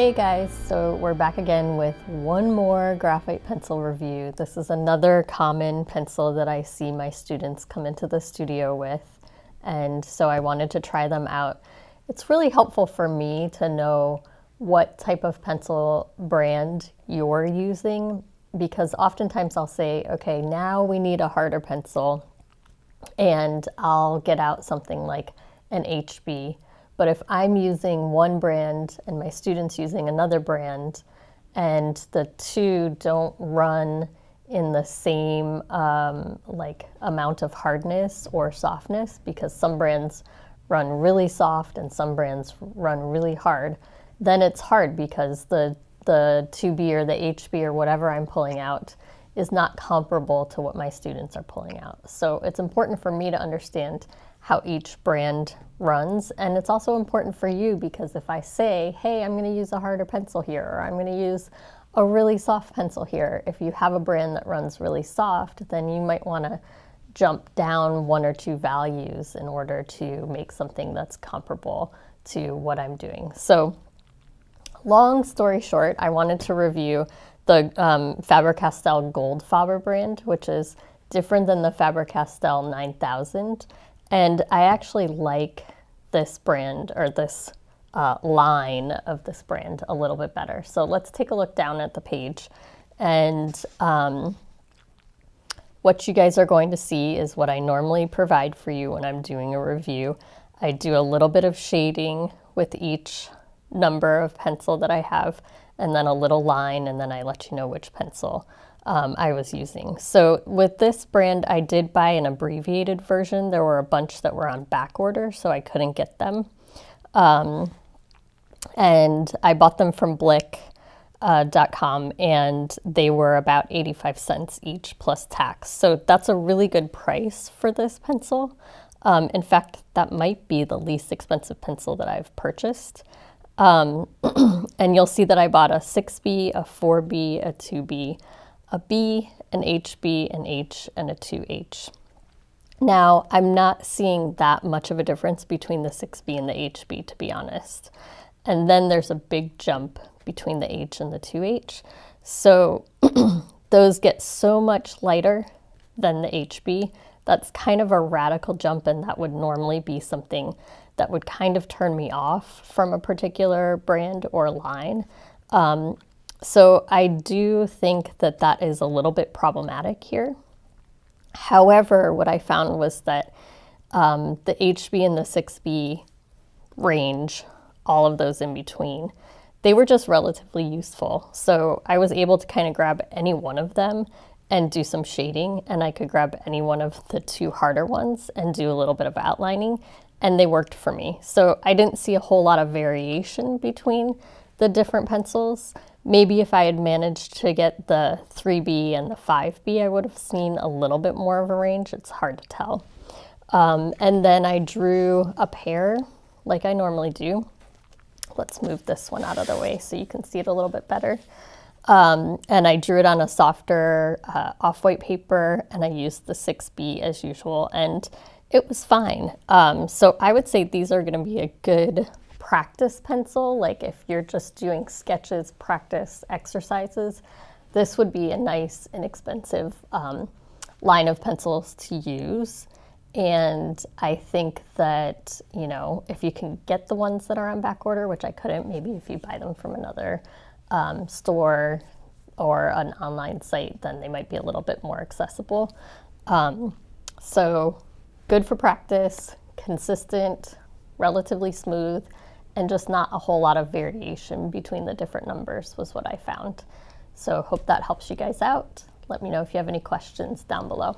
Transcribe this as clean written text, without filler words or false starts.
Hey guys, so we're back again with one more graphite pencil review. This is another common pencil that I see my students come into the studio with, and so I wanted to try them out. It's really helpful for me to know what type of pencil brand you're using, because oftentimes I'll say, okay, now we need a harder pencil, and I'll get out something like an HB. But if I'm using one brand and my student's using another brand, and the two don't run in the same amount of hardness or softness, because some brands run really soft and some brands run really hard, then it's hard because the 2B or the HB or whatever I'm pulling out is not comparable to what my students are pulling out. So it's important for me to understand how each brand runs, and it's also important for you, because if I say, hey, I'm going to use a harder pencil here, or I'm going to use a really soft pencil here, if you have a brand that runs really soft, then you might want to jump down one or two values in order to make something that's comparable to what I'm doing. So long story short, I wanted to review the Faber Castell Goldfaber brand, which is different than the Faber Castell 9000. And I actually like this brand, or this line of this brand, a little bit better. So let's take a look down at the page. And what you guys are going to see is what I normally provide for you when I'm doing a review. I do a little bit of shading with each number of pencil that I have, and then a little line, and then I let you know which pencil I was using. So with this brand, I did buy an abbreviated version. There were a bunch that were on back order, so I couldn't get them. And I bought them from Blick.com, and they were about 85 cents each plus tax. So that's a really good price for this pencil. In fact, that might be the least expensive pencil that I've purchased. And you'll see that I bought a 6B, a 4B, a 2B, a B, an HB, an H, and a 2H. Now, I'm not seeing that much of a difference between the 6B and the HB, to be honest. And then there's a big jump between the H and the 2H. So those get so much lighter than the HB. That's kind of a radical jump, and that would normally be something that would kind of turn me off from a particular brand or line. So I do think that that is a little bit problematic here. However, what I found was that the HB and the 6B range, all of those in between, they were just relatively useful. So I was able to kind of grab any one of them and do some shading, and I could grab any one of the two harder ones and do a little bit of outlining, and they worked for me. So I didn't see a whole lot of variation between the different pencils. Maybe if I had managed to get the 3B and the 5B, I would have seen a little bit more of a range. It's hard to tell. And then I drew a pair like I normally do. Let's move this one out of the way so you can see it a little bit better. And I drew it on a softer off-white paper, and I used the 6B as usual, and it was fine. So I would say these are going to be a good practice pencil. Like if you're just doing sketches, practice exercises, this would be a nice, inexpensive line of pencils to use. And I think that, you know, if you can get the ones that are on back order, which I couldn't, maybe if you buy them from another store or an online site, then they might be a little bit more accessible. So good for practice, consistent, relatively smooth, and just not a whole lot of variation between the different numbers was what I found. So hope that helps you guys out. Let me know if you have any questions down below.